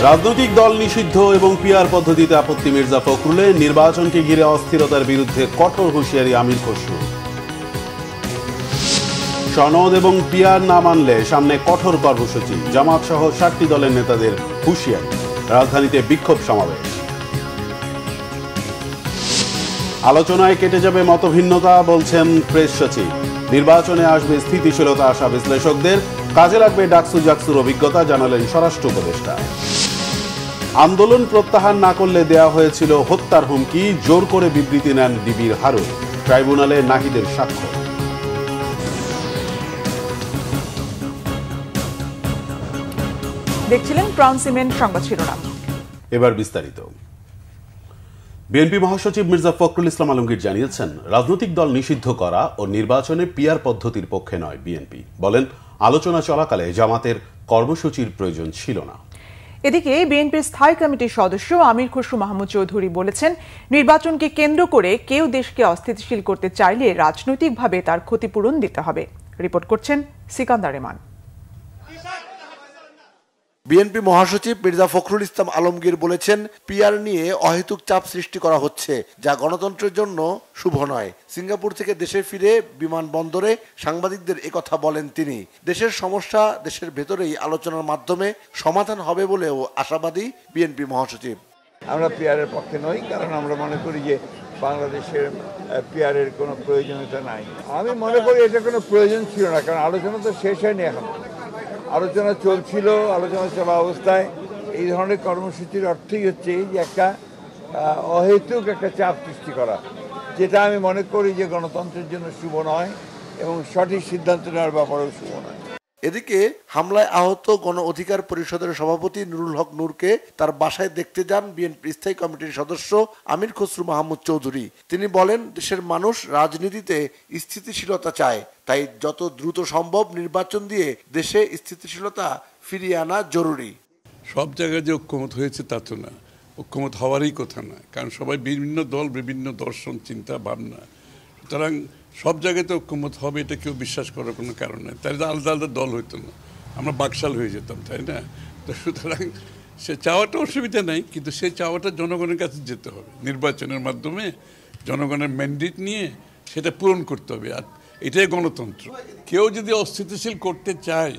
রাজনৈতিক দল নিষিদ্ধ এবং পিআর পদ্ধতিতে আপত্তি মির্জা ফখরুলের। নির্বাচনকে ঘিরে অস্থিরতার বিরুদ্ধে কঠোর হুঁশিয়ারি আমির খসরু। সনদ এবং পিআর না মানলে সামনে কঠোর কর্মসূচি। জামাত সহ 7টি দলের নেতাদের হুঁশিয়ারি। রাজধানীতে বিক্ষোভ সমাবেশ। আলোচনায় কেটে যাবে মতভিন্নতা, বলছেন প্রেস সচিব। নির্বাচনে আসবে স্থিতিশীলতা আশা বিশ্লেষকদের। কাজে লাগবে ডাকসু জাকসুর অভিজ্ঞতা, জানালেন স্বরাষ্ট্র উপদেষ্টা। আন্দোলন প্রত্যাহার না করলে দেয়া হয়েছিল হত্যার হুমকি। জোর করে বিবৃতি নেন ডিবির হারুন। ট্রাইব্যুনালে নাহিদের সাক্ষ্য। দেখছিলেন ক্রাউন সিমেন্ট সংবাদ শিরোনাম। এবার বিস্তারিত। বিএনপি মহাসচিব মির্জা ফখরুল ইসলাম আলমগীর জানিয়েছেন, রাজনৈতিক দল নিষিদ্ধ করা ও নির্বাচনে পিআর পদ্ধতির পক্ষে নয় বিএনপি। বলেন, আলোচনা চলাকালে জামাতের কর্মসূচির প্রয়োজন ছিল না। এদিকে বিএনপির স্থায়ী কমিটির সদস্য আমির খসরু মাহমুদ চৌধুরী বলেছেন, নির্বাচনকে কেন্দ্র করে কেউ দেশকে অস্থিতিশীল করতে চাইলে রাজনৈতিকভাবে তার ক্ষতিপূরণ দিতে হবে। রিপোর্ট করছেন সিকান্দার রেমান। বিএনপি মহাসচিব মির্জা ফখরুল ইসলাম আলমগীর বলেছেন, পিআর নিয়ে অহেতুক চাপ সৃষ্টি করা হচ্ছে, যা গণতন্ত্রের জন্য শুভ নয়। সিঙ্গাপুর থেকে দেশে ফিরে বিমানবন্দরে সাংবাদিকদের একথা বলেন তিনি। দেশের সমস্যা দেশের ভেতরেই আলোচনার মাধ্যমে সমাধান হবে বলেও আশাবাদী বিএনপি মহাসচিব। আমরা পিআরের পক্ষে নই, কারণ আমরা মনে করি যে বাংলাদেশের পিআরের কোনো প্রয়োজনীয়তা নাই। আমি মনে করি এটা কোনো প্রয়োজন ছিল না, কারণ আলোচনা তো শেষ হয়নি এখন। আলোচনা চলছিল, আলোচনা চলা অবস্থায় এই ধরনের কর্মসূচির অর্থই হচ্ছে যে একটা অহেতুক একটা চাপ সৃষ্টি করা, যেটা আমি মনে করি যে গণতন্ত্রের জন্য শুভ নয় এবং সঠিক সিদ্ধান্ত নেওয়ার ব্যাপারেও শুভ নয়। এদিকে হামলায় আহত গণ অধিকার পরিষদের সভাপতি নুরুল হক নূরকে তার বাসায় দেখতে যান বিএনপি স্থায়ী কমিটির সদস্য আমির খসরু মাহমুদ চৌধুরী। তিনি বলেন, দেশের মানুষ রাজনীতিতে স্থিতিশীলতা চায়, তাই যত দ্রুত সম্ভব নির্বাচন দিয়ে দেশে স্থিতিশীলতা ফিরিয়ে আনা জরুরি। সব জায়গায় যে ঐক্যমত হয়েছে তা তো না, ঐক্যমত হওয়ারই কথা না, কারণ সবাই বিভিন্ন দল, বিভিন্ন দর্শন, চিন্তা ভাবনা। সুতরাং সব জায়গাতে ঐক্যমত হবে এটা কেউ বিশ্বাস করার কোনো কারণ নেই। তাই আলাদা আলাদা দল হইতো না, আমরা বাকশাল হয়ে যেতাম, তাই না? তো সুতরাং সে চাওয়াটা অসুবিধা নেই, কিন্তু সেই চাওয়াটা জনগণের কাছে যেতে হবে। নির্বাচনের মাধ্যমে জনগণের ম্যান্ডেট নিয়ে সেটা পূরণ করতে হবে। আর এটাই গণতন্ত্র। কেউ যদি অস্থিতিশীল করতে চায়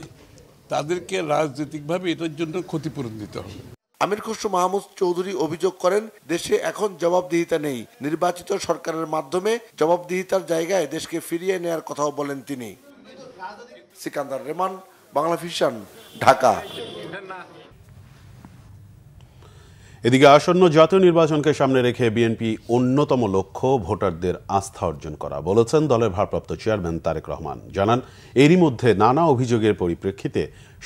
তাদেরকে রাজনৈতিকভাবে এটার জন্য ক্ষতিপূরণ দিতে হবে। আমির খসরু মাহমুদ চৌধুরী অভিযোগ করেন, দেশে এখন জবাবদিহিতা নেই। নির্বাচিত সরকারের মাধ্যমে জবাবদিহিতার জায়গায় দেশকে ফিরিয়ে নেয়ার কথাও বলেন তিনি। সিকান্দার রেমান, বাংলা ভিশন, ঢাকা। এদিকে আসন্ন জাতীয় নির্বাচনকে সামনে রেখে বিএনপি অন্যতম লক্ষ্য ভোটারদের আস্থা অর্জন করা, বলেছেন দলের ভারপ্রাপ্ত চেয়ারম্যান তারেক রহমান। জানান, এরই মধ্যে নানা অভিযোগের পরিপ্রেক্ষিতে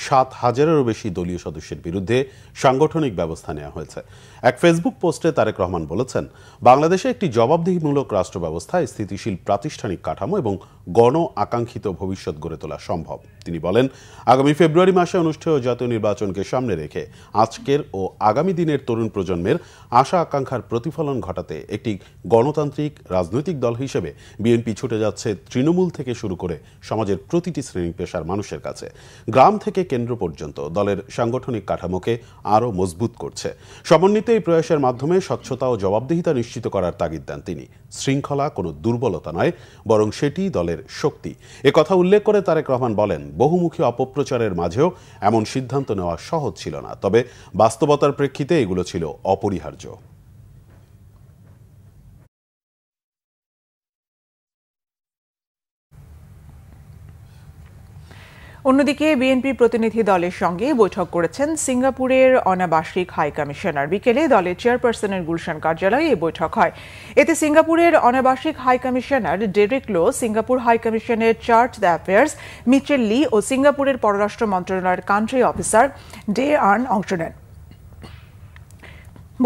7,000-এরও বেশি দলীয় সদস্যের বিরুদ্ধে সাংগঠনিক ব্যবস্থা নেওয়া হয়েছে। এক ফেসবুক পোস্টে তারেক রহমান বলেছেন, বাংলাদেশে একটি জবাবদিহিমূলক রাষ্ট্র ব্যবস্থায় স্থিতিশীল প্রাতিষ্ঠানিক কাঠামো এবং গণ আকাঙ্ক্ষিত ভবিষ্যৎ গড়ে তোলা সম্ভব। তিনি বলেন, আগামী ফেব্রুয়ারি মাসে অনুষ্ঠেয় জাতীয় নির্বাচনকে সামনে রেখে আজকের ও আগামী দিনের তরুণ প্রজন্মের আশা আকাঙ্ক্ষার প্রতিফলন ঘটাতে একটি গণতান্ত্রিক রাজনৈতিক দল হিসেবে বিএনপি ছুটে যাচ্ছে তৃণমূল থেকে শুরু করে সমাজের প্রতিটি শ্রেণী পেশার মানুষের কাছে। গ্রাম থেকে কেন্দ্র পর্যন্ত দলের সাংগঠনিক কাঠামোকে আরও মজবুত করছে। সমন্বিত এই প্রয়াসের মাধ্যমে স্বচ্ছতা ও জবাবদিহিতা নিশ্চিত করার তাগিদ দেন তিনি। শৃঙ্খলা কোনো দুর্বলতা নয়, বরং সেটি দলের শক্তি। একথা উল্লেখ করে তারেক রহমান বলেন, বহুমুখী অপপ্রচারের মাঝেও এমন সিদ্ধান্ত নেওয়া সহজ ছিল না, তবে বাস্তবতার প্রেক্ষিতে এগুলো ছিল অপরিহার্য। অন্যদিকে বিএনপি প্রতিনিধি দলের সঙ্গে বৈঠক করেছেন সিঙ্গাপুরের অনাবাসিক হাই কমিশনার। বিকেলে দলের চেয়ারপারসনের গুলশান কার্যালয়ে এই বৈঠক হয়। এতে সিঙ্গাপুরের অনাবাসিক হাই কমিশনার ডেরেক লো, সিঙ্গাপুর হাই কমিশনের চার্জ দ্য অ্যাফেয়ার্স মিচেল লি ও সিঙ্গাপুরের পররাষ্ট্র মন্ত্রণালয়ের কান্ট্রি অফিসার ডে আর্ন অংশ নেন।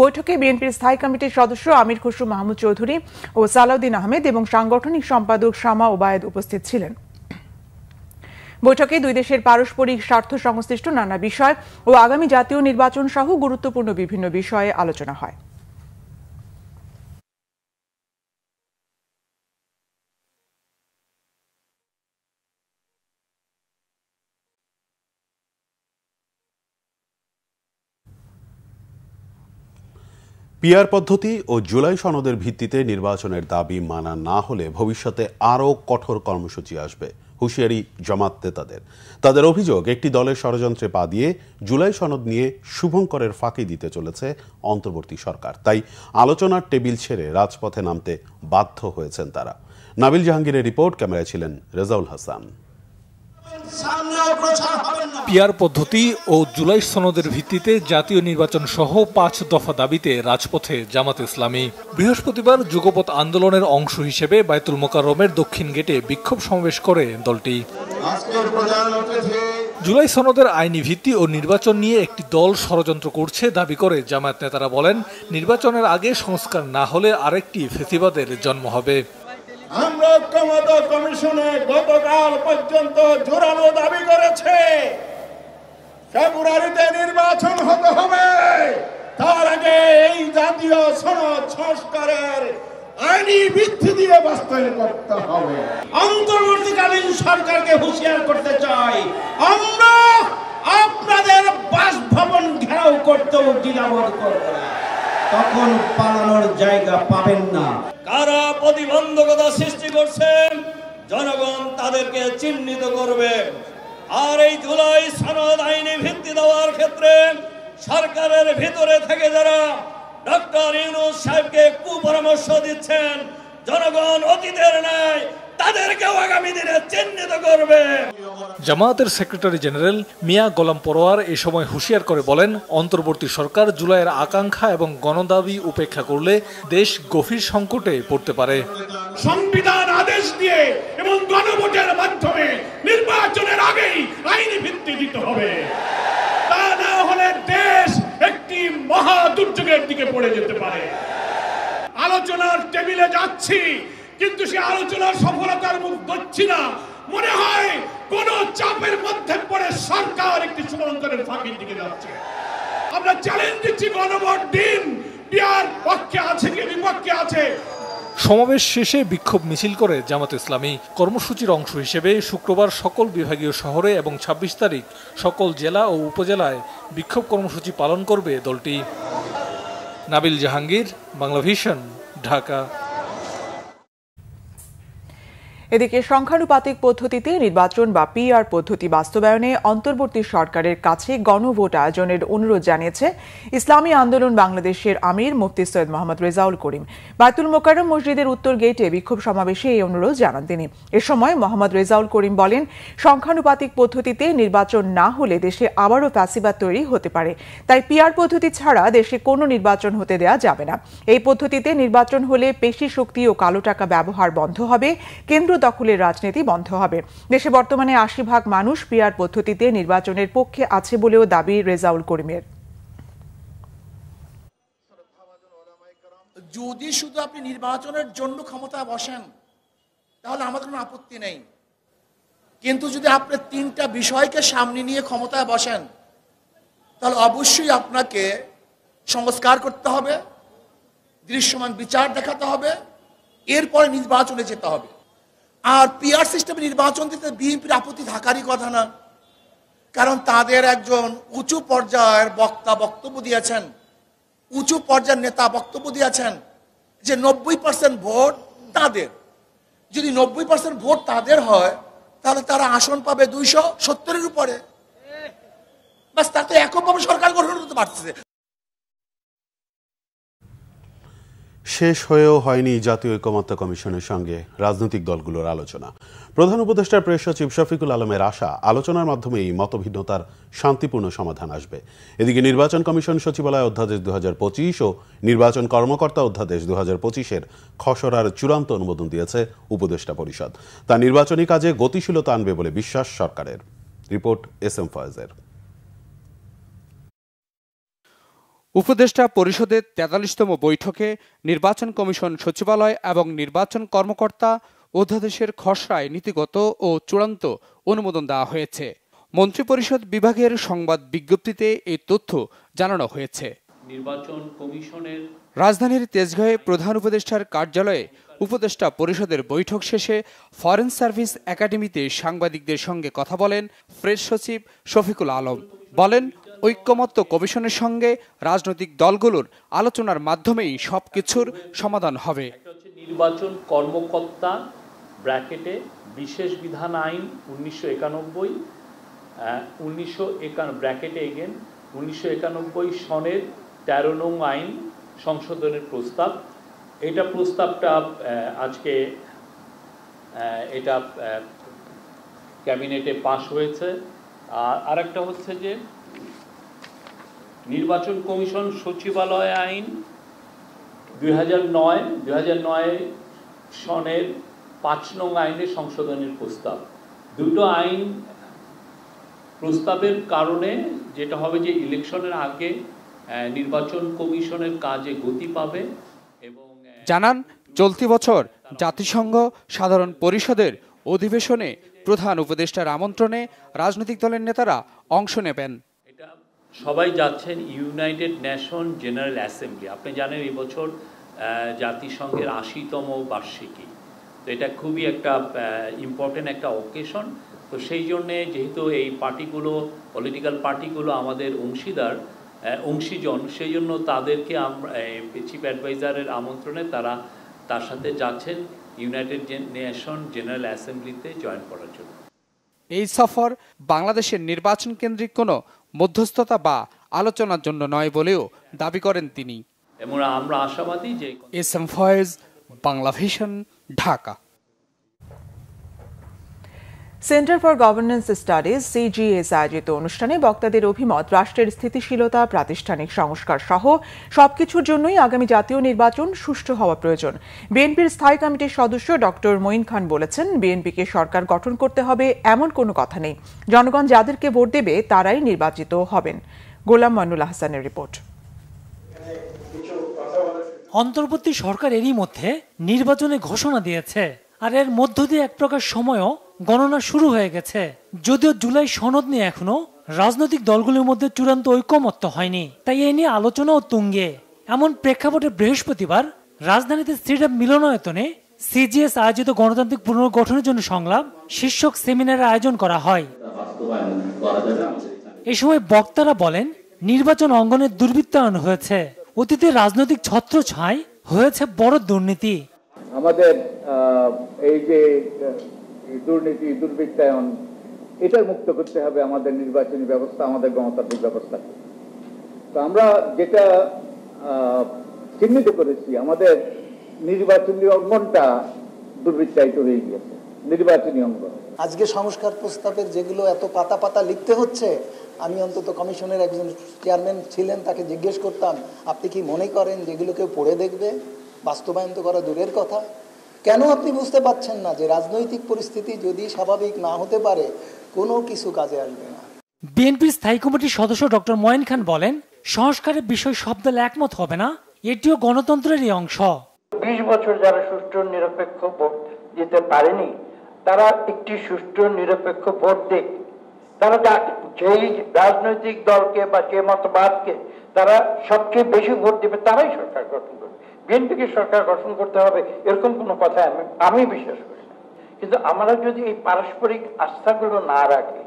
বৈঠকে বিএনপির স্থায়ী কমিটির সদস্য আমির খসরু মাহমুদ চৌধুরী ও সালাউদ্দিন আহমেদ এবং সাংগঠনিক সম্পাদক শামা ওবায়েদ উপস্থিত ছিলেন। বৈঠকে দুই দেশের পারস্পরিক স্বার্থ সংশ্লিষ্ট নানা বিষয় ও আগামী জাতীয় নির্বাচন সহ গুরুত্বপূর্ণ বিভিন্ন বিষয়ে আলোচনা হয়। পিআর পদ্ধতি ও জুলাই সনদের ভিত্তিতে নির্বাচনের দাবি মানা না হলে ভবিষ্যতে আরও কঠোর কর্মসূচি আসবে, হুঁশিয়ারি জামাত নেতাদের। তাদের অভিযোগ, একটি দলের ষড়যন্ত্রে পা দিয়ে জুলাই সনদ নিয়ে শুভঙ্করের ফাঁকি দিতে চলেছে অন্তর্বর্তী সরকার। তাই আলোচনার টেবিল ছেড়ে রাজপথে নামতে বাধ্য হয়েছেন তারা। নাবিল জাহাঙ্গীরের রিপোর্ট, ক্যামেরায় ছিলেন রেজাউল হাসান। পিআর পদ্ধতি ও জুলাই সনদের ভিত্তিতে জাতীয় নির্বাচন সহ ৫ দফা দাবিতে রাজপথে জামাত ইসলামী। বৃহস্পতিবার যুগপৎ আন্দোলনের অংশ হিসেবে বায়তুল মোকাররমের দক্ষিণ গেটে বিক্ষোভ সমাবেশ করে দলটি। জুলাই সনদের আইনি ভিত্তি ও নির্বাচন নিয়ে একটি দল ষড়যন্ত্র করছে দাবি করে জামায়াত নেতারা বলেন, নির্বাচনের আগে সংস্কার না হলে আরেকটি ফ্যাসিবাদের জন্ম হবে। আমরা ঐক্যমত্য কমিশনে গতকাল পর্যন্ত জোরালো দাবি করেছে ফেব্রুয়ারিতে নির্বাচন হতে হবে, তার আগে এই জাতীয় সনদ সংস্কারের আইনি ভিত্তি দিয়ে বাস্তবায়ন করতে হবে। অন্তর্বর্তীকালীন সরকারকে হুঁশিয়ার করতে চাই, আমরা আপনাদের বাসভবন ঘেরাও করতেও দ্বিধাবোধ করব না, তখন পালানোর জায়গা পাবেন না। কারা প্রতিবন্ধকতা সৃষ্টি করছেন, জনগণ তাদেরকে চিহ্নিত করবে। আর এই জুলাই সনদ আইনি ভিত্তি দেওয়ার ক্ষেত্রে সরকারের ভিতরে থেকে যারা ডক্টর ইউনূস সাহেবকে কুপরামর্শ দিচ্ছেন, জনগণ অতীতের ন্যায় তাদেরকেও আগামী দিনে চিহ্নিত করবে। জামায়াতের সেক্রেটারি জেনারেল মিয়া গোলাম পরোয়ার এ সময় হুঁশিয়ার করে বলেন, অন্তর্বর্তী সরকার জুলাইয়ের আকাঙ্ক্ষা এবং গণদাবি উপেক্ষা করলে দেশ গভীর সংকটে পড়তে পারে। সংবিধান আদেশ দিয়ে এবং গণভোটের মাধ্যমে নির্বাচনের আগেই আইনি ভিত্তি দিতে হবে, তা না হলে দেশ একটি মহা দুর্যোগের দিকে পড়ে যেতে পারে। আলোচনার টেবিলে যাচ্ছি, কিন্তু সে আলোচনার সফলতার মুখ দেখছি না। মনে হয় কোন চাপের মধ্যে পড়ে সরকার একটি শুভঙ্করের ফাঁকির দিকে যাচ্ছে। আমরা চ্যালেঞ্জ দিচ্ছি, গণভোট দিন, পিআর পক্ষে আছে কি বিপক্ষে আছে। সমাবেশ শেষে বিক্ষোভ মিছিল করে জামাত ইসলামী। কর্মসূচির অংশ হিসেবে শুক্রবার সকল বিভাগীয় শহরে এবং ২৬ তারিখ সকল জেলা ও উপজেলায় বিক্ষোভ কর্মসূচি পালন করবে দলটি। নাবিল জাহাঙ্গীর, বাংলা ভিশন, ঢাকা। এদিকে সংখ্যানুপাতিক পদ্ধতিতে নির্বাচন বা পিআর পদ্ধতি বাস্তবায়নে অন্তর্বর্তী সরকারের কাছে গণভোট আয়োজনের অনুরোধ জানিয়েছে ইসলামী আন্দোলন বাংলাদেশের আমির মুফতি সৈয়দ মোহাম্মদ রেজাউল করিম। বায়তুল মোকাররম মসজিদের উত্তর গেটে বিক্ষোভ সমাবেশে এই অনুরোধ জানান তিনি। এ সময় মোহাম্মদ রেজাউল করিম বলেন, সংখ্যানুপাতিক পদ্ধতিতে নির্বাচন না হলে দেশে আবারও ফ্যাসিবাদ তৈরি হতে পারে। তাই পিআর পদ্ধতি ছাড়া দেশে কোনো নির্বাচন হতে দেওয়া যাবে না। এই পদ্ধতিতে নির্বাচন হলে পেশি শক্তি ও কালো টাকা ব্যবহার বন্ধ হবে, কেন্দ্র দখলের রাজনীতি বন্ধ হবে। দেশে বর্তমানে ৮০% মানুষ পিআর পদ্ধতিতে নির্বাচনের পক্ষে আছে বলেও দাবি রেজাউল করিমের। যদি শুধু আপনি নির্বাচনের জন্য ক্ষমতায় বসেন তাহলে আমাদের কোনো আপত্তি নেই, কিন্তু যদি আপনি ৩টা বিষয়কে সামনে নিয়ে ক্ষমতায় বসেন তাহলে অবশ্যই আপনাকে সংস্কার করতে হবে, দৃশ্যমান বিচার দেখাতে হবে, এরপরে নির্বাচনে যেতে হবে। আর পিআর সিস্টেমে নির্বাচন দিতে বিএনপির আপত্তি থাকারই কথা না, কারণ তাদের একজন উঁচু পর্যায়ের বক্তা বক্তব্য দিয়েছেন, উঁচু পর্যায়ের নেতা বক্তব্য দিয়েছেন যে ৯০% ভোট তাদের। যদি ৯০% ভোট তাদের হয় তাহলে তারা আসন পাবে ২৭০-এর উপরে। বাস, তাতে এককভাবে সরকার গঠন করতে পারছে। শেষ হয়েও হয়নি জাতীয় ঐকমত্য কমিশনের সঙ্গে রাজনৈতিক দলগুলোর আলোচনা। প্রধান উপদেষ্টার প্রেস সচিব শফিকুল আলমের আশা, আলোচনার মাধ্যমেই মতভিন্নতার শান্তিপূর্ণ সমাধান আসবে। এদিকে নির্বাচন কমিশন সচিবালয় অধ্যাদেশ ২০২৫ ও নির্বাচন কর্মকর্তা অধ্যাদেশ ২০২৫-এর খসড়ার চূড়ান্ত অনুমোদন দিয়েছে উপদেষ্টা পরিষদ। তা নির্বাচনী কাজে গতিশীলতা আনবে বলে বিশ্বাস সরকারের। রিপোর্ট এস এম ফয়েজের। উপদেষ্টা পরিষদের ৪৩তম বৈঠকে নির্বাচন কমিশন সচিবালয় এবং নির্বাচন কর্মকর্তা অধ্যাদেশের খসড়ায় নীতিগত ও চূড়ান্ত অনুমোদন দেওয়া হয়েছে। মন্ত্রিপরিষদ বিভাগের সংবাদ বিজ্ঞপ্তিতে এই তথ্য জানানো হয়েছে। নির্বাচন কমিশনের রাজধানীর তেজগাঁয়ে প্রধান উপদেষ্টার কার্যালয়ে উপদেষ্টা পরিষদের বৈঠক শেষে ফরেন সার্ভিস একাডেমিতে সাংবাদিকদের সঙ্গে কথা বলেন প্রেস সচিব শফিকুল আলম। বলেন, ঐক্যমত্য কমিশনের সঙ্গে রাজনৈতিক দলগুলোর আলোচনার মাধ্যমেই সবকিছুর সমাধান হবে। নির্বাচন কর্মকর্তা ব্র্যাকেটে বিশেষ বিধান আইন 1991 ব্র্যাকেটে এগেন 1991 সনের 13 নং আইন সংশোধনের প্রস্তাব। প্রস্তাবটা আজকে এটা ক্যাবিনেটে পাশ হয়েছে। আর একটা হচ্ছে যে নির্বাচন কমিশন সচিবালয় আইন 2009 সনের 5 নং আইনের সংশোধনের প্রস্তাব। দুটো আইন প্রস্তাবের কারণে যেটা হবে যে ইলেকশনের আগে নির্বাচন কমিশনের কাজে গতি পাবে। এবং জানান চলতি বছর জাতিসংঘ সাধারণ পরিষদের অধিবেশনে প্রধান উপদেষ্টার আমন্ত্রণে রাজনৈতিক দলের নেতারা অংশ নেবেন। এটা সবাই যাচ্ছেন ইউনাইটেড নেশন জেনারেল অ্যাসেম্বলি। আপনি জানেন এই বছর জাতিসংঘের 80তম বার্ষিকী, তো এটা খুবই একটা ইম্পর্টেন্ট একটা অকেশন। তো সেই জন্যে যেহেতু এই পার্টিগুলো পলিটিক্যাল পার্টিগুলো আমাদের অংশীজন, সেই জন্য তাদেরকে আমরা চিফ অ্যাডভাইজারের আমন্ত্রণে তার সাথে যাচ্ছেন ইউনাইটেড নেশন জেনারেল অ্যাসেম্বলিতে জয়েন করার জন্য। এই সফর বাংলাদেশের নির্বাচন কেন্দ্রিক কোনো মধ্যস্থতা বা আলোচনার জন্য নয় বলেও দাবি করেন তিনি। এবং আমরা আশাবাদী যে S M Foyez, Bangla vision, Dhaka. Centre for governance studies CGS আয়োজিত অনুষ্ঠানে বক্তাদের অভিমত রাষ্ট্রের স্থিতিশীলতা, প্রাতিষ্ঠানিক সংস্কার সহ সবকিছুর জন্যই আগামী জাতীয় নির্বাচন সুষ্ঠু হওয়া প্রয়োজন। বিএনপির স্থায়ী কমিটির সদস্য ডক্টর মঈন খান বলেছেন, বিএনপিকে সরকার গঠন করতে হবে এমন কোনো কথা নেই। জনগণ যাদেরকে ভোট দেবে তারাই নির্বাচিত হবেন। গোলাম মইনুল আহসানের রিপোর্ট। অন্তর্বর্তী সরকার এরই মধ্যে নির্বাচনে ঘোষণা দিয়েছে, আর এর মধ্য দিয়ে এক প্রকার সময়ও গণনা শুরু হয়ে গেছে। যদিও জুলাই সনদ নিয়ে এখনো রাজনৈতিক দলগুলোর মধ্যে চূড়ান্ত ঐকমত্য হয়নি, তাই এ নিয়ে আলোচনাও তুঙ্গে। এমন প্রেক্ষাপটে বৃহস্পতিবার রাজধানীতে শ্রীরাম মিলনায়তনে সিজিএস আয়োজিত গণতান্ত্রিক পুনর্গঠনের জন্য সংলাপ শীর্ষক সেমিনারের আয়োজন করা হয়। এ সময় বক্তারা বলেন, নির্বাচন অঙ্গনের দুর্বৃত্তায়ন হয়েছে, অতীতে রাজনৈতিক ছত্রছায়া হয়েছে বড় দুর্নীতি। আমাদের এই যে দুর্নীতি, দুর্বৃত্তায়ন, এটা মুক্ত করতে হবে আমাদের নির্বাচনী ব্যবস্থা, আমাদের গণতান্ত্রিক ব্যবস্থাকে। তো আমরা যেটা চিহ্নিত করেছি, আমাদের নির্বাচনী অঙ্গনটা দুর্বৃত্তায়িত হয়ে গিয়েছে, নির্বাচনী অঙ্গন। আজকে সংস্কার প্রস্তাবের যেগুলো এত পাতা পাতা লিখতে হচ্ছে, আমি অন্তত কমিশনের একজন চেয়ারম্যান ছিলেন, তাকে জিজ্ঞেস করতাম, আপনি কি মনে করেন যেগুলো কেউ পড়ে দেখবে? বাস্তবায়ন তো করা দূরের কথা। কেন আপনি বুঝতে পারছেন না যে রাজনৈতিক পরিস্থিতি যদি স্বাভাবিক না হতে পারে কোনো কিছু কাজে আসবে না? বিএনপির স্থায়ী কমিটির সদস্য ডক্টর মঈন খান বলেন, সংস্কারের বিষয় সব দল একমত হবে না, এটিও গণতন্ত্রেরই অংশ। 20 বছর যারা সুষ্ঠু নিরপেক্ষ ভোট দিতে পারেনি, তারা একটি সুষ্ঠু নিরপেক্ষ ভোট দিক। তারা যেই রাজনৈতিক দলকে বা যে মতবাদকে তারা সবচেয়ে বেশি ভোট দেবে, তারাই সরকার গঠন করবে। বিএনপিকে সরকার গঠন করতে হবে এরকম কোনো কথা আমি বিশ্বাস করি না। কিন্তু আমরা যদি এই পারস্পরিক আস্থাগুলো না রাখি,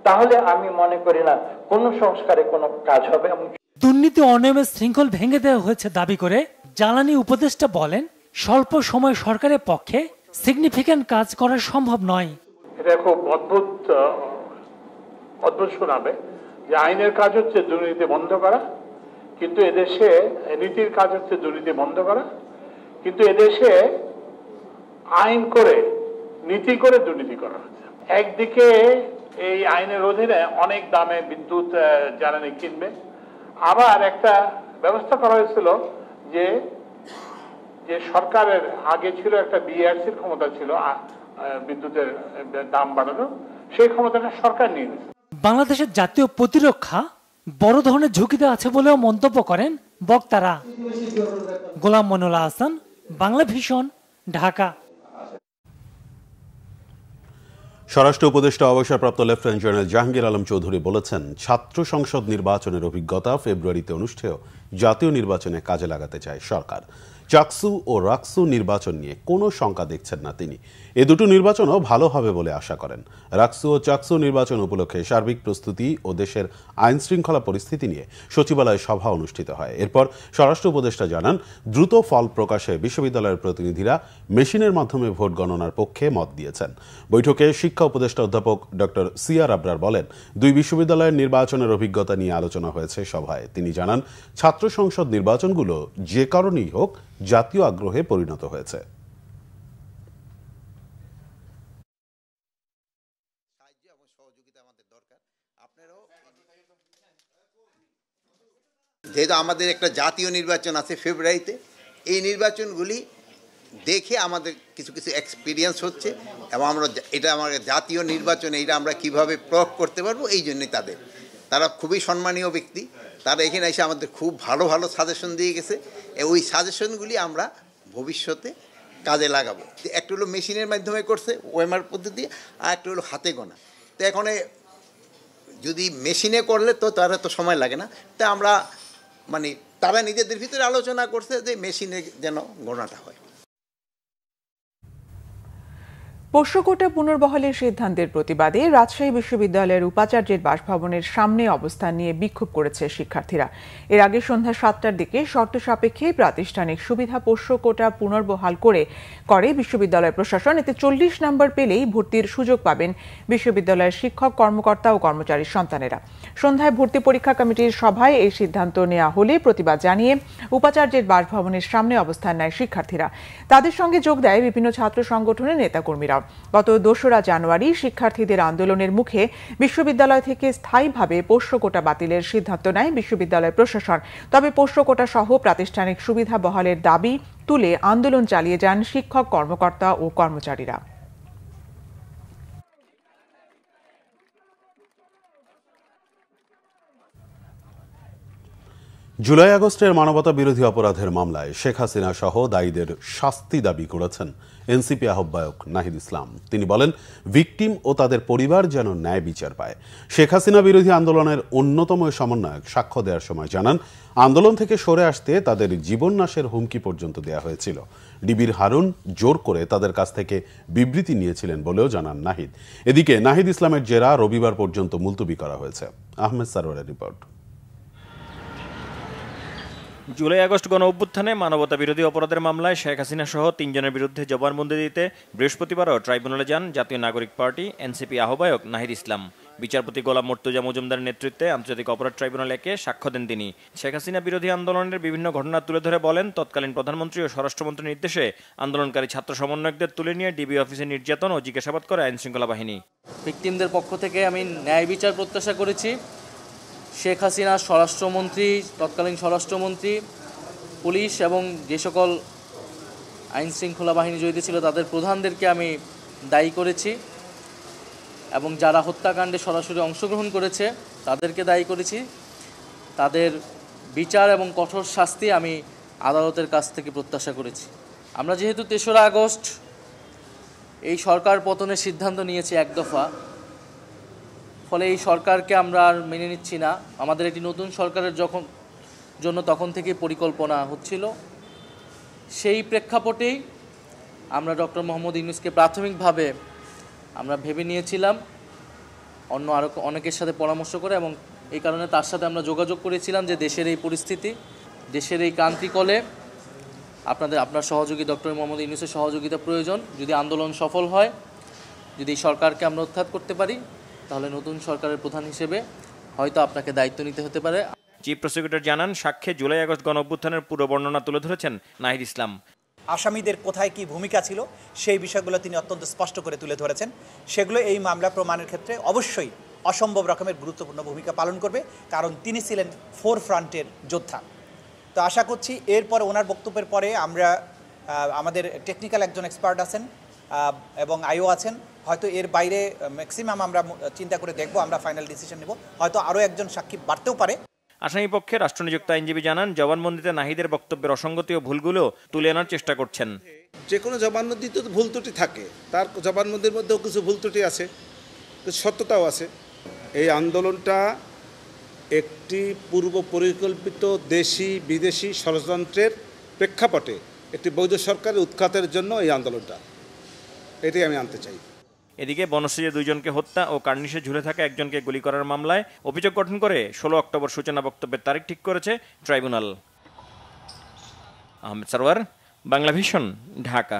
তাহলে আমি মনে করি না কোনো সংস্কারে কোনো কাজ হবে। দুর্নীতি অনিয়মের শৃঙ্খল ভেঙে দেওয়া হয়েছে দাবি করে জ্বালানি উপদেষ্টা বলেন, স্বল্প সময় সরকারের পক্ষে সিগনিফিক্যান্ট কাজ করা সম্ভব নয়। এটা খুব অদ্ভুত শোনাবে যে আইনের কাজ হচ্ছে দুর্নীতি বন্ধ করা, কিন্তু এদেশে নীতির কাজ হচ্ছে দুর্নীতি বন্ধ করা, কিন্তু এদেশে আইন করে নীতি করে দুর্নীতি করা হচ্ছে। একদিকে এই আইনের অধীনে অনেক দামে বিদ্যুৎ জ্বালানি কিনবে, আবার একটা ব্যবস্থা করা হয়েছিল যে সরকারের আগে ছিল একটা বিআরসির ক্ষমতা ছিল বিদ্যুতের দাম বাড়ানো, সেই ক্ষমতাটা সরকার নিয়ে নিয়েছে। বাংলাদেশের জাতীয় প্রতিরক্ষা বড় ধরনের ঝুঁকিতে আছে বলেও মন্তব্য করেন বক্তারা। গোলাম মইনুল আহসান, বাংলা ভিশন, ঢাকা। স্বরাষ্ট্র উপদেষ্টা অবসরপ্রাপ্ত লেফটেন্যান্ট জেনারেল জাহাঙ্গীর আলম চৌধুরী বলেছেন, ছাত্র সংসদ নির্বাচনের অভিজ্ঞতা ফেব্রুয়ারিতে অনুষ্ঠেয় জাতীয় নির্বাচনে কাজে লাগাতে চায় সরকার। চাকসু ও রাকসু নির্বাচন নিয়ে কোনো শঙ্কা দেখছেন না তিনি। এ দুটো নির্বাচনও ভালো হবে বলে আশা করেন। রাকসু ও চাকসু নির্বাচন উপলক্ষে সার্বিক প্রস্তুতি ও দেশের আইন শৃঙ্খলা পরিস্থিতি নিয়ে সচিবালয়ে সভা অনুষ্ঠিত হয়। এরপর স্বরাষ্ট্র উপদেষ্টা জানান, দ্রুত ফল প্রকাশে বিশ্ববিদ্যালয়ের প্রতিনিধিরা মেশিনের মাধ্যমে ভোট গণনার পক্ষে মত দিয়েছেন। বৈঠকে শিক্ষা উপদেষ্টা অধ্যাপক ডক্টর সিআর আবরার বলেন, দুই বিশ্ববিদ্যালয়ের নির্বাচনের অভিজ্ঞতা নিয়ে আলোচনা হয়েছে সভায়। তিনি জানান, ছাত্র সংসদ নির্বাচনগুলো যে কারণেই হোক জাতীয় আগ্রহে পরিণত হয়েছে। যেহেতু আমাদের একটা জাতীয় নির্বাচন আছে ফেব্রুয়ারিতে, এই নির্বাচনগুলি দেখে আমাদের কিছু কিছু এক্সপিরিয়েন্স হচ্ছে এবং আমরা এটা আমাদের জাতীয় নির্বাচনে এটা আমরা কিভাবে প্রয়োগ করতে পারবো, এই জন্যই তারা খুবই সম্মানীয় ব্যক্তি। তারা এখানে এসে আমাদের খুব ভালো ভালো সাজেশন দিয়ে গেছে। ওই সাজেশনগুলি আমরা ভবিষ্যতে কাজে লাগাবো। একটা হলো মেশিনের মাধ্যমে করছে ওএমআর পদ্ধতি, আর একটা হলো হাতে গোনা। তো এখন যদি মেশিনে করলে তো তারা তো সময় লাগে না, তা আমরা তারা নিজেদের ভিতরে আলোচনা করছে যে মেশিনে যেন গণনাটা হয়। পোষ্য কোটা পুনর্বহালের সিদ্ধান্তের প্রতিবাদে রাজশাহী বিশ্ববিদ্যালয়ের উপাচার্যের বাসভবনের সামনে অবস্থান নিয়ে বিক্ষোভ করেছে শিক্ষার্থীরা। এর আগে সন্ধ্যা 7টার দিকে শর্ত সাপেক্ষে প্রাতিষ্ঠানিক সুবিধা পোষ্য কোটা পুনর্বহাল করে বিশ্ববিদ্যালয় প্রশাসন। এতে 40 নম্বর পেলেই ভর্তির সুযোগ পাবেন বিশ্ববিদ্যালয়ের শিক্ষক, কর্মকর্তা ও কর্মচারীর সন্তানেরা। সন্ধ্যায় ভর্তি পরীক্ষা কমিটির সভায় এই সিদ্ধান্ত নেওয়া হলে প্রতিবাদ জানিয়ে উপাচার্যের বাসভবনের সামনে অবস্থান নেয় শিক্ষার্থীরা। তাদের সঙ্গে যোগ দেয় বিভিন্ন ছাত্র সংগঠনের নেতাকর্মীরা। গত 2রা জানুয়ারি শিক্ষার্থীদের আন্দোলনের মুখে বিশ্ববিদ্যালয় থেকে স্থায়ীভাবে পোষ্য কোটা বাতিলের সিদ্ধান্ত নেয় বিশ্ববিদ্যালয় প্রশাসন। তবে পোষ্য কোটা সহ প্রাতিষ্ঠানিক সুবিধা বহালের দাবি তুলে আন্দোলন চালিয়ে যান শিক্ষক, কর্মকর্তা ও কর্মচারীরা। জুলাই আগস্টের মানবতা বিরোধী অপরাধের মামলায় শেখ হাসিনা সহ দায়ীদের শাস্তি দাবি করেছেন এনসিপি আহ্বায়ক নাহিদ ইসলাম। তিনি বলেন, ভিকটিম ও তাদের পরিবার যেন ন্যায় বিচার পায়। শেখ হাসিনা বিরোধী আন্দোলনের অন্যতম সমন্বয়ক সাক্ষ্য দেওয়ার সময় জানান, আন্দোলন থেকে সরে আসতে তাদের জীবন নাশের হুমকি পর্যন্ত দেওয়া হয়েছিল। ডিবির হারুন জোর করে তাদের কাছ থেকে বিবৃতি নিয়েছিলেন বলেও জানান নাহিদ। এদিকে নাহিদ ইসলামের জেরা রবিবার পর্যন্ত মুলতবি করা হয়েছে। আহমেদ সারোয়ারের রিপোর্ট। জুলাই আগস্ট গণ অভ্যুত্থানে মানবতা বিরোধী অপরাধের মামলায় শেখ হাসিনা সহ 3 জনের বিরুদ্ধে জবানবন্দি দিতে বৃহস্পতিবারও ট্রাইব্যুনালে যান জাতীয় নাগরিক পার্টি এনসিপি আহ্বায়ক নাহিদ ইসলাম। বিচারপতি গোলাম মর্তুজা মজুমদারের নেতৃত্বে আন্তর্জাতিক অপরাধ ট্রাইব্যুনাল একে সাক্ষ্য দেন তিনি। শেখ হাসিনা বিরোধী আন্দোলনের বিভিন্ন ঘটনা তুলে ধরে বলেন, তৎকালীন প্রধানমন্ত্রী ও স্বরাষ্ট্রমন্ত্রীর নির্দেশে আন্দোলনকারী ছাত্র সমন্বয়কদের তুলে নিয়ে ডিবি অফিসে নির্যাতন ও জিজ্ঞাসাবাদ করে আইন শৃঙ্খলা বাহিনী। ভিকটিমদের পক্ষ থেকে আমি ন্যায় বিচার প্রত্যাশা করেছি। শেখ হাসিনা স্বরাষ্ট্রমন্ত্রী, তৎকালীন স্বরাষ্ট্রমন্ত্রী, পুলিশ এবং যে সকল আইন শৃঙ্খলা বাহিনী জড়িত ছিল তাদের প্রধানদেরকে আমি দায়ী করেছি এবং যারা হত্যাকাণ্ডে সরাসরি অংশগ্রহণ করেছে তাদেরকে দায়ী করেছি। তাদের বিচার এবং কঠোর শাস্তি আমি আদালতের কাছ থেকে প্রত্যাশা করেছি। আমরা যেহেতু 3রা আগস্ট এই সরকার পতনের সিদ্ধান্ত নিয়েছি এক দফা, ফলে এই সরকারকে আমরা আর মেনে নিচ্ছি না। আমাদের একটি নতুন সরকারের জন্য তখন থেকে পরিকল্পনা হচ্ছিল। সেই প্রেক্ষাপটেই আমরা ডক্টর মোহাম্মদ ইউনূসকে প্রাথমিকভাবে আমরা ভেবে নিয়েছিলাম অন্য আরও অনেকের সাথে পরামর্শ করে, এবং এই কারণে তার সাথে আমরা যোগাযোগ করেছিলাম যে দেশের এই পরিস্থিতি, দেশের এই ক্রান্তিকলে আপনার সহযোগী ডক্টর মোহাম্মদ ইউনূসের সহযোগিতা প্রয়োজন। যদি আন্দোলন সফল হয়, যদি এই সরকারকে আমরা উৎখাত করতে পারি, তাহলে নতুন সরকারের প্রধান হিসেবে হয়তো আপনাকে দায়িত্ব নিতে হতে পারে। চিফ প্রসিকিউটর জানান, সাক্ষ্যে জুলাই আগস্ট গণ অভ্যুত্থানের পুরো বর্ণনা তুলে ধরেছেন নাহিদ ইসলাম। আসামিদের কোথায় কি ভূমিকা ছিল সেই বিষয়গুলো তিনি অত্যন্ত স্পষ্ট করে তুলে ধরেছেন। সেগুলো এই মামলা প্রমাণের ক্ষেত্রে অবশ্যই অসম্ভব রকমের গুরুত্বপূর্ণ ভূমিকা পালন করবে, কারণ তিনি ছিলেন ফোরফ্রন্টের যোদ্ধা। তো আশা করছি এরপরে ওনার বক্তব্যের পরে আমরা আমাদের টেকনিক্যাল একজন এক্সপার্ট আছেন এবং আইও আছেন, হয়তো এর বাইরে ম্যাক্সিমাম আমরা চিন্তা করে দেখব, আমরা ফাইনাল ডিসিশন নেব। হয়তো আরও একজন সাক্ষী বাড়তেও পারে। আসামি পক্ষে রাষ্ট্রনিযুক্ত আইনজীবী জানান, জবানবন্দিতে নাহিদের বক্তব্যের অসঙ্গতি ও ভুলগুলো তুলে আনার চেষ্টা করছেন। যে কোনো জবানবন্দিতে তো ভুল ত্রুটি থাকে, তার জবানবন্দির মধ্যেও কিছু ভুল ত্রুটি আছে, সত্যতাও আছে। এই আন্দোলনটা একটি পূর্ব পরিকল্পিত দেশি বিদেশি ষড়যন্ত্রের প্রেক্ষাপটে একটি বৈধ সরকারের উৎখাতের জন্য এই আন্দোলনটা, এটাই আমি আনতে চাই। এদিকে বনশ্রীতে 2 জনকে হত্যা ও কার্নিশে ঝুলে থাকা একজনকে গুলি করার মামলায় অভিযোগ গঠন করে 16 অক্টোবর সূচনা বক্তব্যের তারিখ ঠিক করেছে ট্রাইব্যুনাল। আহমেদ সরওয়ার, বাংলা ভিশন, ঢাকা।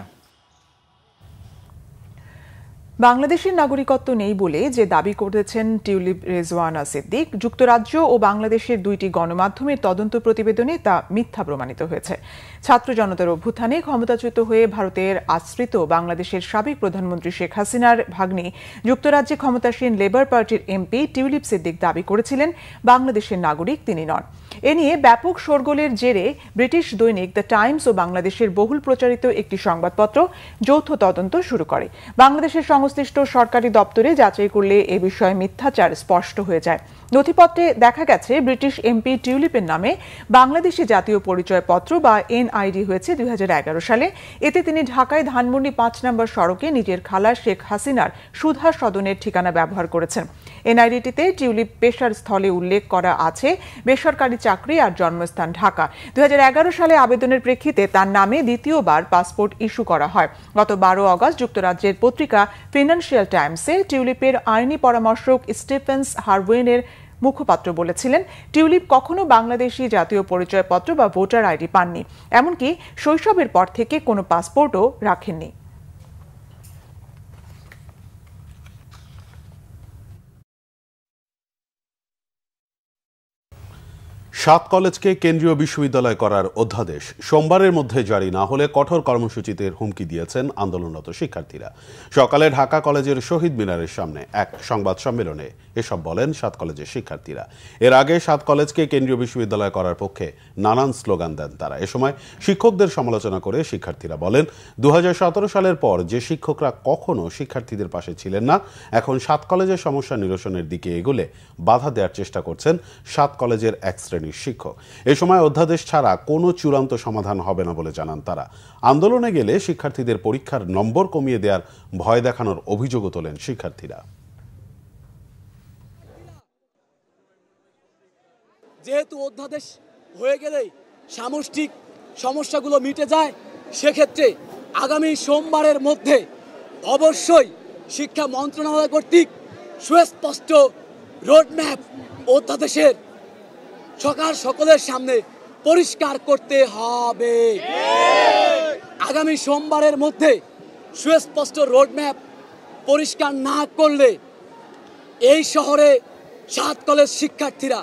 বাংলাদেশের নাগরিকত্ব নেই বলে যে দাবি করেছেন টিউলিপ রেজওয়ানা সিদ্দিক, যুক্তরাজ্য ও বাংলাদেশের 2টি গণমাধ্যমের তদন্ত প্রতিবেদনে তা মিথ্যা প্রমাণিত হয়েছে। ছাত্র জনতার অভ্যুত্থানে ক্ষমতাচ্যুত হয়ে ভারতের আশ্রিত বাংলাদেশের সাবেক প্রধানমন্ত্রী শেখ হাসিনার ভাগ্নি যুক্তরাজ্যে ক্ষমতাসীন লেবার পার্টির এমপি টিউলিপ সিদ্দিক দাবি করেছিলেন বাংলাদেশের নাগরিক তিনি নন। এ নিয়ে ব্যাপক শোরগোলের জেরে ব্রিটিশ দৈনিক দ্য টাইমস ও বাংলাদেশের বহুল প্রচারিত একটি সংবাদপত্র যৌথ তদন্ত শুরু করে। বাংলাদেশের সংশ্লিষ্ট সরকারি দপ্তরে যাচাই করলে এ বিষয়ে মিথ্যাচার স্পষ্ট হয়ে যায়। নথিপত্রে দেখা গেছে ব্রিটিশ এমপি টিউলিপের নামে বাংলাদেশি জাতীয় পরিচয়পত্র বা এনআইডি হয়েছে 2011 সালে। এতে তিনি ঢাকায় ধানমন্ডি 5 নম্বর সড়কে নিজের খালা শেখ হাসিনার সুধা সদনের ঠিকানা ব্যবহার করেছেন। এনআইডিটিতে টিউলিপ পেশার স্থলে উল্লেখ করা আছে বেসরকারি চাকরি আর জন্মস্থান ঢাকা। 2011 সালে আবেদনের প্রেক্ষিতে তার নামে দ্বিতীয়বার পাসপোর্ট ইস্যু করা হয়। গত 12 অগস্ট যুক্তরাজ্যের পত্রিকা ফিনান্সিয়াল টাইমসে টিউলিপের আইনি পরামর্শক স্টিফেন্স হারওয়েনের মুখপাত্র বলেছিলেন টিউলিপ কখনো বাংলাদেশি জাতীয় পরিচয়পত্র বা ভোটার আইডি পাননি, এমনকি শৈশবের পর থেকে কোনো পাসপোর্টও রাখেননি। সাত কলেজকে কেন্দ্রীয় বিশ্ববিদ্যালয় করার অধ্যাদেশ সোমবারের মধ্যে জারি না হলে কঠোর কর্মসূচিতে হুমকি দিয়েছেন আন্দোলনরত শিক্ষার্থীরা। সকালে ঢাকা কলেজের শহীদ মিনারের সামনে এক সংবাদ সম্মেলনে এসব বলেন সাত কলেজের শিক্ষার্থীরা। এর আগে সাত কলেজকে কেন্দ্রীয় বিশ্ববিদ্যালয় করার পক্ষে নানান স্লোগান দেন তারা। এ সময় শিক্ষকদের সমালোচনা করে শিক্ষার্থীরা বলেন 2017 সালের পর যে শিক্ষকরা কখনো শিক্ষার্থীদের পাশে ছিলেন না, এখন সাত কলেজের সমস্যা নিরসনের দিকে এগোলে বাধা দেওয়ার চেষ্টা করছেন সাত কলেজের এক শ্রেণীর শিক্ষক। এ সময় অধ্যাদেশ ছাড়া কোনো চূড়ান্ত সমাধান হবে না বলে জানান তারা। আন্দোলনে গেলে শিক্ষার্থীদের পরীক্ষার নম্বর কমিয়ে দেওয়ার ভয় দেখানোর অভিযোগও তোলেন শিক্ষার্থীরা। যেহেতু অধ্যাদেশ হয়ে গেলেই সামষ্টিক সমস্যাগুলো মিটে যায়, সেক্ষেত্রে আগামী সোমবারের মধ্যে অবশ্যই শিক্ষা মন্ত্রণালয় কর্তৃক সুস্পষ্ট রোডম্যাপ অধ্যাদেশের সকলের সামনে পরিষ্কার করতে হবে। আগামী সোমবারের মধ্যে সুস্পষ্ট রোডম্যাপ পরিষ্কার না করলে এই শহরে সাত কলেজ শিক্ষার্থীরা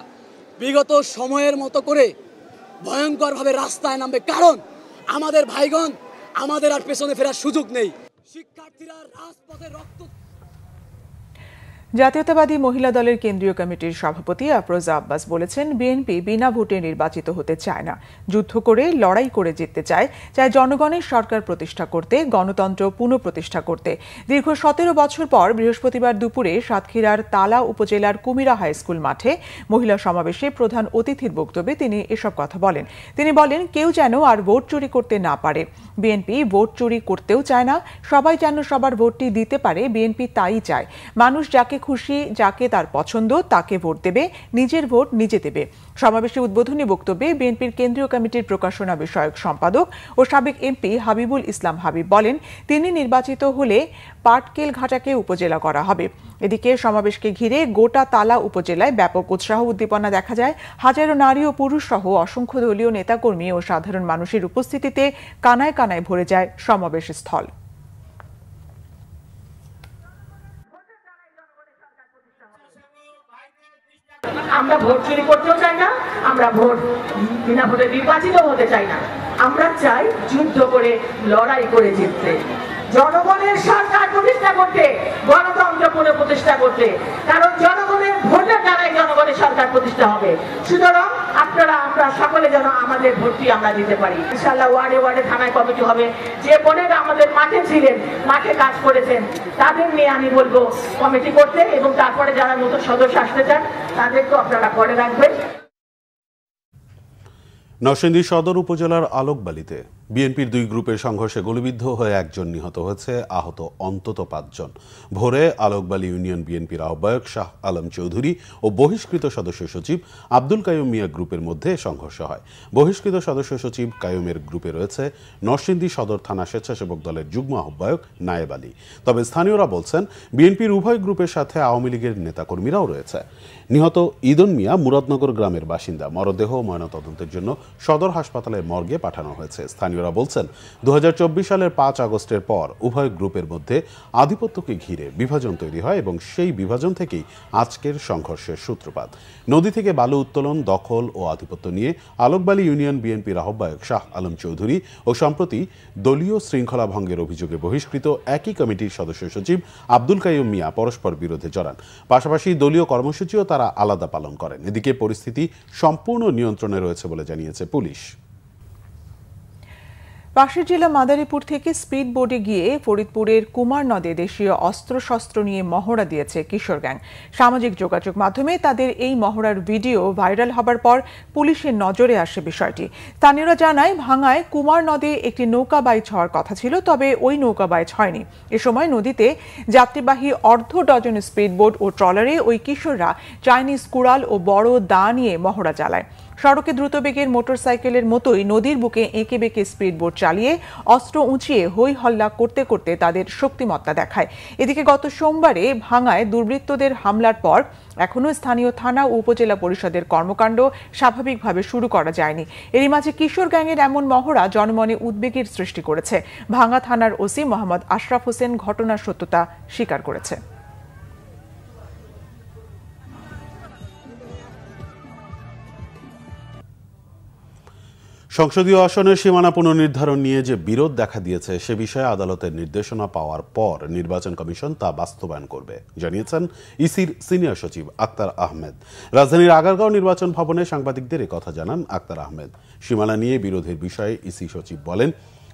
বিগত সময়ের মতো করে ভয়ঙ্করভাবে রাস্তায় নামবে। কারণ আমাদের ভাইগণ, আমাদের আর পেছনে ফেরার সুযোগ নেই। শিক্ষার্থীরা রাজপথে রক্ত। জাতীয়তাবাদী মহিলা দলের কেন্দ্রীয় কমিটির সভাপতি আফরোজা আব্বাস বলেছেন বিএনপি বিনা ভোটে নির্বাচিত হতে চায় না, যুদ্ধ করে লড়াই করে জিততে চায় জনগণের সরকার প্রতিষ্ঠা করতে, গণতন্ত্র পুনঃপ্রতিষ্ঠা করতে। দীর্ঘ 17 বছর পর বৃহস্পতিবার দুপুরে সাতক্ষীরার তালা উপজেলার কুমিরা হাই স্কুল মাঠে মহিলা সমাবেশে প্রধান অতিথির বক্তব্যে তিনি এসব কথা বলেন। তিনি বলেন কেউ যেন আর ভোট চুরি করতে না পারে। বিএনপি ভোট চুরি করতেও চায় না, সবাই যেন সবার ভোটটি দিতে পারে বিএনপি তাই চায়। মানুষ যাকে খুশি, যাকে তার পছন্দ তাকে ভোট দেবে, নিজের ভোট নিজে দেবে। সমাবেশে উদ্বোধনী বক্তব্যে বিএনপির কেন্দ্রীয় কমিটির প্রকাশনা বিষয়ক সম্পাদক ও সাবেক এমপি হাবিবুল ইসলাম হাবিব বলেন তিনি নির্বাচিত হলে পাটকেল ঘাটাকে উপজেলা করা হবে। এদিকে সমাবেশকে ঘিরে গোটা তালা উপজেলায় ব্যাপক উৎসাহ উদ্দীপনা দেখা যায়। হাজারো নারী ও পুরুষ সহ অসংখ্য দলীয় নেতাকর্মী ও সাধারণ মানুষের উপস্থিতিতে কানায় কানায় ভরে যায় সমাবেশ স্থল। আমরা ভোট চুরি করতেও চাই না, আমরা ভোট বিনা ভোটে নির্বাচিত হতে চাই না। আমরা চাই যুদ্ধ করে লড়াই করে জিততে, জনগণের সরকার প্রতিষ্ঠা করতে, গণতন্ত্র পুনঃপ্রতিষ্ঠা করতে। কারণ জনগণের ভোটের দ্বারাই জনগণের সরকার প্রতিষ্ঠা হবে। সুতরাং আমরা সকলে যেন আমাদের ভোটটি আমরা দিতে পারি। ইনশাআল্লাহ ওয়ার্ডে ওয়ার্ডে থানায় কমিটি হবে। যে বোনেরা আমাদের মাঠে ছিলেন, মাঠে কাজ করেছেন, তাদের নিয়ে আমি বলবো কমিটি করতে, এবং তারপরে যারা নতুন সদস্য আসতে চান তাদেরকেও আপনারা করে রাখবেন। নরসিংদী সদর উপজেলার আলোকবালিতে বিএনপির দুই গ্রুপের সংঘর্ষে গুলিবিদ্ধ হয়ে একজন নিহত হয়েছে, আহত অন্তত 5 জন। ভোরে আলোকবালী ইউনিয়ন বিএনপির আহ্বায়ক শাহ আলম চৌধুরী ও বহিষ্কৃত সদস্য সচিব আব্দুল কাইয়ুম মিয়া গ্রুপের মধ্যে সংঘর্ষ হয়। বহিষ্কৃত সদস্য সচিব কাইয়ুমের গ্রুপে রয়েছে নরসিংদী সদর থানা স্বেচ্ছাসেবক দলের যুগ্ম আহ্বায়ক নায়েব আলী। তবে স্থানীয়রা বলছেন বিএনপির উভয় গ্রুপের সাথে আওয়ামী লীগের নেতাকর্মীরাও রয়েছে। নিহত ঈদন মিয়া মুরাদনগর গ্রামের বাসিন্দা। মরদেহ ময়নাতদন্তের জন্য সদর হাসপাতালের মর্গে পাঠানো হয়েছে। স্থানীয়রা বলছেন 2024 সালের 5 আগস্টের পর উভয় গ্রুপের মধ্যে আধিপত্যকে ঘিরে বিভাজন তৈরি হয় এবং সেই বিভাজন থেকেই আজকের সংঘর্ষের সূত্রপাত। নদী থেকে বালু উত্তোলন, দখল ও আধিপত্য নিয়ে আলোকবালী ইউনিয়ন বিএনপির আহ্বায়ক শাহ আলম চৌধুরী ও সম্প্রতি দলীয় শৃঙ্খলা ভঙ্গের অভিযোগে বহিষ্কৃত একই কমিটির সদস্য সচিব আব্দুল কাইয়ুম মিয়া পরস্পর বিরোধে জড়ান। পাশাপাশি দলীয় কর্মসূচিও তারা আলাদা পালন করেন। এদিকে পরিস্থিতি সম্পূর্ণ নিয়ন্ত্রণে রয়েছে বলে জানিয়েছে পুলিশ। পাশের জেলা মাদারীপুর থেকে স্পিড বোটে গিয়ে ফরিদপুরের কুমার নদে দেশীয় অস্ত্রশস্ত্র নিয়ে মহড়া দিয়েছে কিশোর গ্যাং। সামাজিক যোগাযোগ মাধ্যমে তাদের এই মহড়ার ভিডিও ভাইরাল হবার পর পুলিশের নজরে আসে বিষয়টি। স্থানীয়রা জানায়, ভাঙায় কুমার নদে একটি নৌকা বাইচ হওয়ার কথা ছিল, তবে ওই নৌকা বাইচ হয়নি। এ সময় নদীতে যাত্রীবাহী অর্ধ ডজন স্পিডবোট ও ট্রলারে ওই কিশোররা চাইনিজ কুড়াল ও বড় দা নিয়ে মহড়া চালায়। সড়কে দ্রুতবেগের মোটরসাইকেলের মতোই নদীর বুকে এঁকে বেঁকে স্পিডবোট চালিয়ে অস্ত্র উঁচিয়ে হই হল্লা করতে করতে তাদের শক্তিমত্তা দেখায়। এদিকে গত সোমবারে ভাঙায় দুর্বৃত্তদের হামলার পর এখনও স্থানীয় থানা ও উপজেলা পরিষদের কর্মকাণ্ড স্বাভাবিকভাবে শুরু করা যায়নি। এরই মাঝে কিশোর গ্যাংয়ের এমন মহড়া জনমনে উদ্বেগের সৃষ্টি করেছে। ভাঙা থানার ওসি মোহাম্মদ আশরাফ হোসেন ঘটনার সত্যতা স্বীকার করেছে। সংসদীয় আসনের সীমানা পুনর্নির্ধারণ নিয়ে যে বিরোধ দেখা দিয়েছে সে বিষয়ে আদালতের নির্দেশনা পাওয়ার পর নির্বাচন কমিশন তা বাস্তবায়ন করবে, জানিয়েছেন ইসির সিনিয়র সচিব আক্তার আহমেদ। রাজধানীর আগারগাঁও নির্বাচন ভবনে সাংবাদিকদের কথা জানান আক্তার আহমেদ। সীমানা নিয়ে বিরোধের বিষয়ে ইসি সচিব বলেন,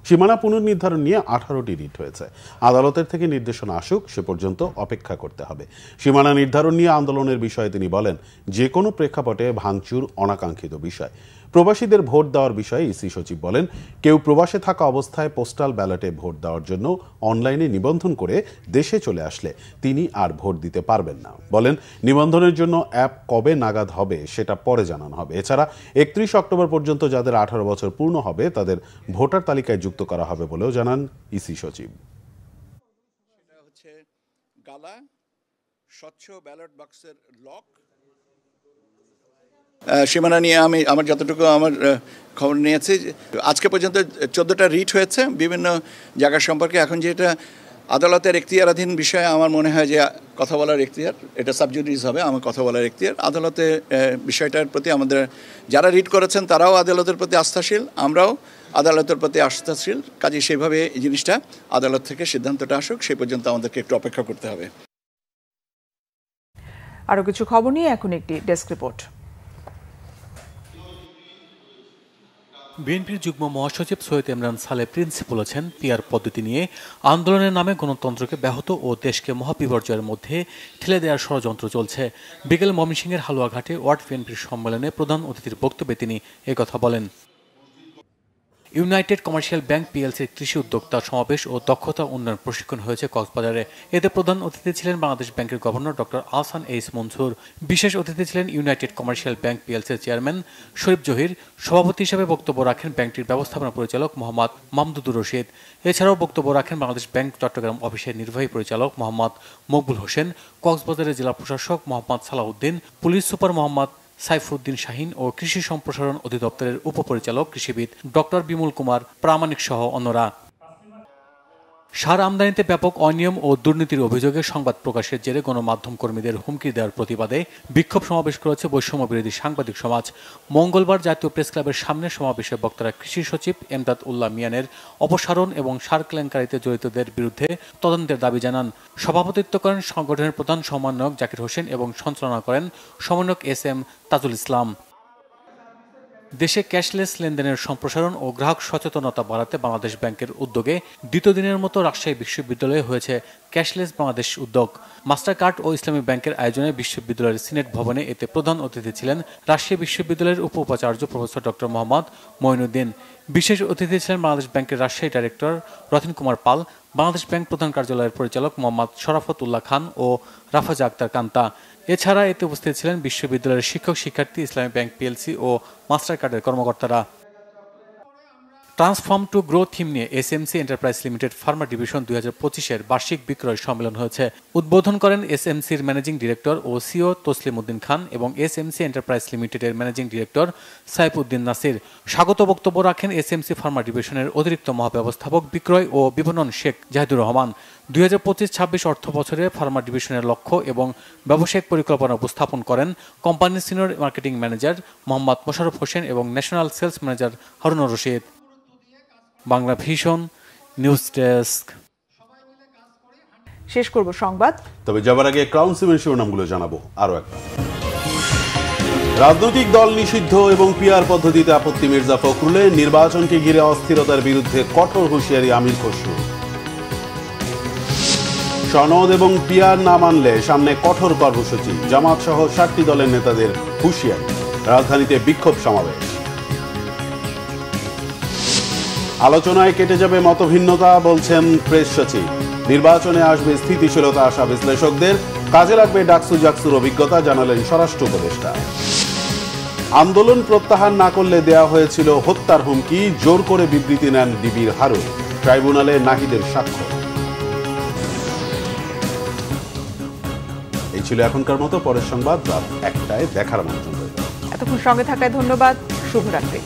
সীমানা পুনর্নির্ধারণ নিয়ে 18টি রিট হয়েছে। আদালতের থেকে নির্দেশনা আসুক সে পর্যন্ত অপেক্ষা করতে হবে। সীমানা নির্ধারণ নিয়ে আন্দোলনের বিষয়ে তিনি বলেন, যে কোনো প্রেক্ষাপটে ভাঙচুর অনাকাঙ্ক্ষিত বিষয়। প্রবাসীদের ভোট দেওয়ার বিষয়ে ইসি সচিব বলেন, কেউ প্রবাসে থাকা অবস্থায় পোস্টাল ব্যালটে ভোট দেওয়ার জন্য অনলাইনে নিবন্ধন করে দেশে চলে আসলে তিনি আর ভোট দিতে পারবেন না। বলেন, নিবন্ধনের জন্য অ্যাপ কবে নাগাদ হবে সেটা পরে জানানো হবে। এছাড়া 31 অক্টোবর পর্যন্ত যাদের 18 বছর পূর্ণ হবে তাদের ভোটার তালিকায় যুক্ত করা হবে বলেও জানান ইসি সচিব। সেটা হচ্ছে গালা, স্বচ্ছ ব্যালট বক্সের লক। সীমানা নিয়ে আমি আমার যতটুকু আমার খবর নিয়েছি, আজকে পর্যন্ত 14টা রিট হয়েছে বিভিন্ন জায়গা সম্পর্কে। এখন যেটা আদালতের এখতিয়ারাধীন বিষয়ে আমার মনে হয় যে কথা বলার এখতিয়ার, এটা সাবজুডিস হবে, আমার কথা বলার এখতিয়ার। আদালতে বিষয়টার প্রতি আমাদের যারা রিট করেছেন তারাও আদালতের প্রতি আস্থাশীল, আমরাও আদালতের প্রতি আস্থাশীল। কাজে সেভাবে এই জিনিসটা আদালত থেকে সিদ্ধান্তটা আসুক সে পর্যন্ত আমাদেরকে একটু অপেক্ষা করতে হবে। আরও কিছু খবর নিয়ে এখন একটি ডেস্ক রিপোর্ট। বিএনপির যুগ্ম মহাসচিব সৈয়দ ইমরান সালে প্রিন্স বলেছেন, পিআর পদ্ধতি নিয়ে আন্দোলনের নামে গণতন্ত্রকে ব্যাহত ও দেশকে মহাবিপর্যয়ের মধ্যে ঠেলে দেওয়ার ষড়যন্ত্র চলছে। বিকেল ময়মনসিংহের হালুয়াঘাটে ওয়ার্ড বিএনপির সম্মেলনে প্রধান অতিথির বক্তব্যে তিনি একথা বলেন। ইউনাইটেড কমার্শিয়াল ব্যাংক পিএলসির কৃষি উদ্যোক্তা সমাবেশ ও দক্ষতা উন্নয়ন প্রশিক্ষণ হয়েছে কক্সবাজারে। এতে প্রধান অতিথি ছিলেন বাংলাদেশ ব্যাংকের গভর্নর ডক্টর আহসান এইস মনসুর। বিশেষ অতিথি ছিলেন ইউনাইটেড কমার্শিয়াল ব্যাংক পিএলসির চেয়ারম্যান শরীফ জহির। সভাপতি হিসেবে বক্তব্য রাখেন ব্যাংকটির ব্যবস্থাপনা পরিচালক মোহাম্মদ মামদুদুর রশিদ। এছাড়াও বক্তব্য রাখেন বাংলাদেশ ব্যাংক চট্টগ্রাম অফিসের নির্বাহী পরিচালক মোহাম্মদ মকবুল হোসেন, কক্সবাজারের জেলা প্রশাসক মোহাম্মদ সালাউদ্দিন, পুলিশ সুপার মোহাম্মদ সাইফুদ্দিন শাহিন ও কৃষি সম্প্রসারণ অধিদপ্তরের উপপরিচালক কৃষিবিদ ডক্টর বিমল কুমার প্রামাণিক সহ অন্যরা। সার আমদানিতে ব্যাপক অনিয়ম ও দুর্নীতির অভিযোগে সংবাদ প্রকাশের জেরে গণমাধ্যম কর্মীদের হুমকি দেওয়ার প্রতিবাদে বিক্ষোভ সমাবেশ করেছে বৈষম্য বিরোধী সাংবাদিক সমাজ। মঙ্গলবার জাতীয় প্রেস ক্লাবের সামনে সমাবেশে বক্তারা কৃষি সচিব এমদাদ উল্লাহ মিয়ানের অপসারণ এবং সার কেলেঙ্কারিতে জড়িতদের বিরুদ্ধে তদন্তের দাবি জানান। সভাপতিত্ব করেন সংগঠনের প্রধান সমন্বয়ক জাকির হোসেন এবং সঞ্চালনা করেন সমন্বয়ক এস এম তাজুল ইসলাম। দেশে ক্যাশলেস লেনদেনের সম্প্রসারণ ও গ্রাহক সচেতনতা বাড়াতে বাংলাদেশ ব্যাংকের উদ্যোগে দ্বিতীয় দিনের মতো রাজশাহী বিশ্ববিদ্যালয়ে হয়েছে ক্যাশলেস বাংলাদেশ উদ্যোগ। মাস্টার কার্ড ও ইসলামী ব্যাংকের আয়োজনে বিশ্ববিদ্যালয়ের সিনেট ভবনে এতে প্রধান অতিথি ছিলেন রাজশাহী বিশ্ববিদ্যালয়ের উপ উপাচার্য প্রফেসর ডক্টর মোহাম্মদ মঈনুদ্দিন। বিশেষ অতিথি ছিলেন বাংলাদেশ ব্যাংকের রাজশাহী ডাইরেক্টর রতিন কুমার পাল, বাংলাদেশ ব্যাংক প্রধান কার্যালয়ের পরিচালক মোহাম্মদ শরাফত উল্লাহ খান ও রাফাজা আক্তার কান্তা। এছাড়া এতে উপস্থিত ছিলেন বিশ্ববিদ্যালয়ের শিক্ষক শিক্ষার্থী, ইসলামী ব্যাংক পিএলসি ও মাস্টার কার্ডের কর্মকর্তারা। ট্রান্সফর্ম টু গ্রো থিম নিয়ে SMC enterprise limited pharma division 2025-এর বার্ষিক বিক্রয় সম্মেলন হয়েছে। উদ্বোধন করেন এসএমসির ম্যানেজিং ডিরেক্টর ও সিও তসলিম উদ্দিন খান এবং এসএমসি এন্টারপ্রাইজ লিমিটেডের ম্যানেজিং ডিরেক্টর সাইফ উদ্দিন নাসির। স্বাগত বক্তব্য রাখেন এসএমসি ফার্মা ডিভিশনের অতিরিক্ত মহাব্যবস্থাপক বিক্রয় ও বিপণন শেখ জাহিদুর রহমান। 2025-26 অর্থ বছরে ফার্মা ডিভিশনের লক্ষ্য এবং ব্যবসায়িক পরিকল্পনা উপস্থাপন করেন কোম্পানির senior marketing manager Mohammad Mosharraf Hossain এবং national sales manager Harunur Rashid. Bangla vision news desk. শেষ করব সংবাদ, তবে যাবার আগে ক্রাউন সিমেন্ট শিরোনামগুলো জানাবো আরো একবার। রাজনৈতিক দল নিষিদ্ধ এবং পিআর পদ্ধতিতে আপত্তি মির্জা ফখরুলের। নির্বাচনকে ঘিরে অস্থিরতার বিরুদ্ধে কঠোর হুঁশিয়ারি আমির খসরু। সনদ এবং পিআর না মানলে সামনে কঠোর কর্মসূচি, জামাত সহ 7টি দলের নেতাদের হুঁশিয়ারি। রাজধানীতে বিক্ষোভ সমাবেশ। আলোচনায় কেটে যাবে মতভিন্নতা, বলছেন প্রেস সচিব। নির্বাচনে আসবে স্থিতিশীলতা আশা বিশ্লেষকদের। কাজে লাগবে ডাকসু জাকসুর অভিজ্ঞতা, জানালেন স্বরাষ্ট্র উপদেষ্টা। আন্দোলন প্রত্যাহার না করলে দেয়া হয়েছিল হত্যার হুমকি, জোর করে বিবৃতি নেন ডিবির হারুন। ট্রাইব্যুনালে নাহিদের সাক্ষ্য। এই ছিল এখনকার মতো। পরের সংবাদ রাত 1টায় দেখার আমন্ত্রণ রইল। এতক্ষণ সঙ্গে থাকায় ধন্যবাদ। শুভরাত্রি।